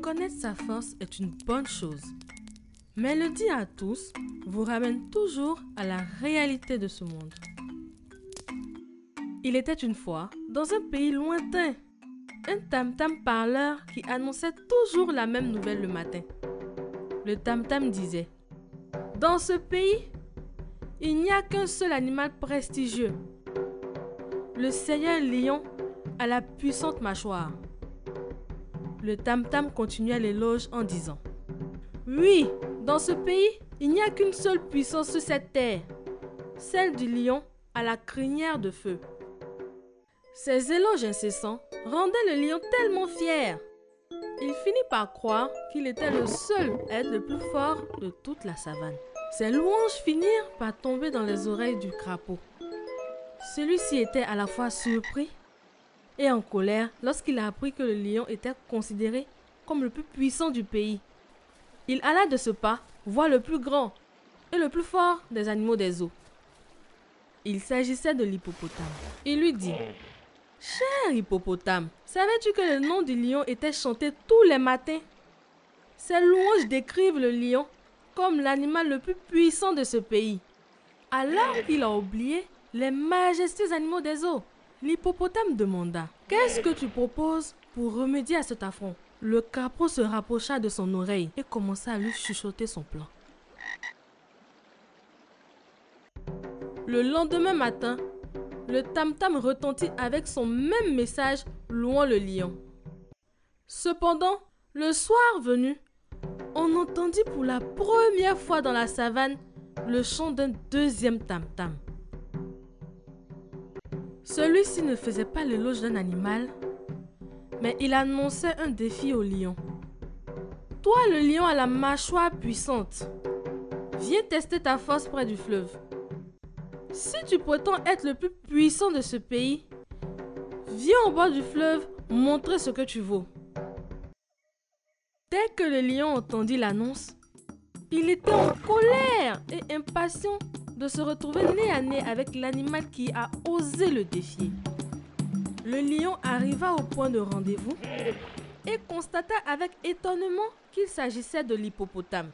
Reconnaître sa force est une bonne chose. Mais le dire à tous vous ramène toujours à la réalité de ce monde. Il était une fois, dans un pays lointain, un tam-tam parleur qui annonçait toujours la même nouvelle le matin. Le tam-tam disait: dans ce pays, il n'y a qu'un seul animal prestigieux. Le seigneur lion a la puissante mâchoire. Le tam-tam continuait l'éloge en disant: oui, dans ce pays, il n'y a qu'une seule puissance sur cette terre, celle du lion à la crinière de feu. Ces éloges incessants rendaient le lion tellement fier. Il finit par croire qu'il était le seul à être le plus fort de toute la savane. Ces louanges finirent par tomber dans les oreilles du crapaud. Celui-ci était à la fois surpris et en colère lorsqu'il a appris que le lion était considéré comme le plus puissant du pays. Il alla de ce pas voir le plus grand et le plus fort des animaux des eaux. Il s'agissait de l'hippopotame. Il lui dit: cher hippopotame, savais-tu que le nom du lion était chanté tous les matins? Ces louanges décrivent le lion comme l'animal le plus puissant de ce pays, alors qu'il a oublié les majestueux animaux des eaux. L'hippopotame demanda: qu'est-ce que tu proposes pour remédier à cet affront? Le crapaud se rapprocha de son oreille et commença à lui chuchoter son plan. Le lendemain matin, le tam-tam retentit avec son même message louant le lion. Cependant, le soir venu, on entendit pour la première fois dans la savane le chant d'un deuxième tam-tam. Celui-ci ne faisait pas l'éloge d'un animal, mais il annonçait un défi au lion. Toi, le lion à la mâchoire puissante, viens tester ta force près du fleuve. Si tu prétends être le plus puissant de ce pays, viens au bord du fleuve montrer ce que tu vaux. Dès que le lion entendit l'annonce, il était en colère et impatient de se retrouver nez à nez avec l'animal qui a osé le défier. Le lion arriva au point de rendez-vous et constata avec étonnement qu'il s'agissait de l'hippopotame.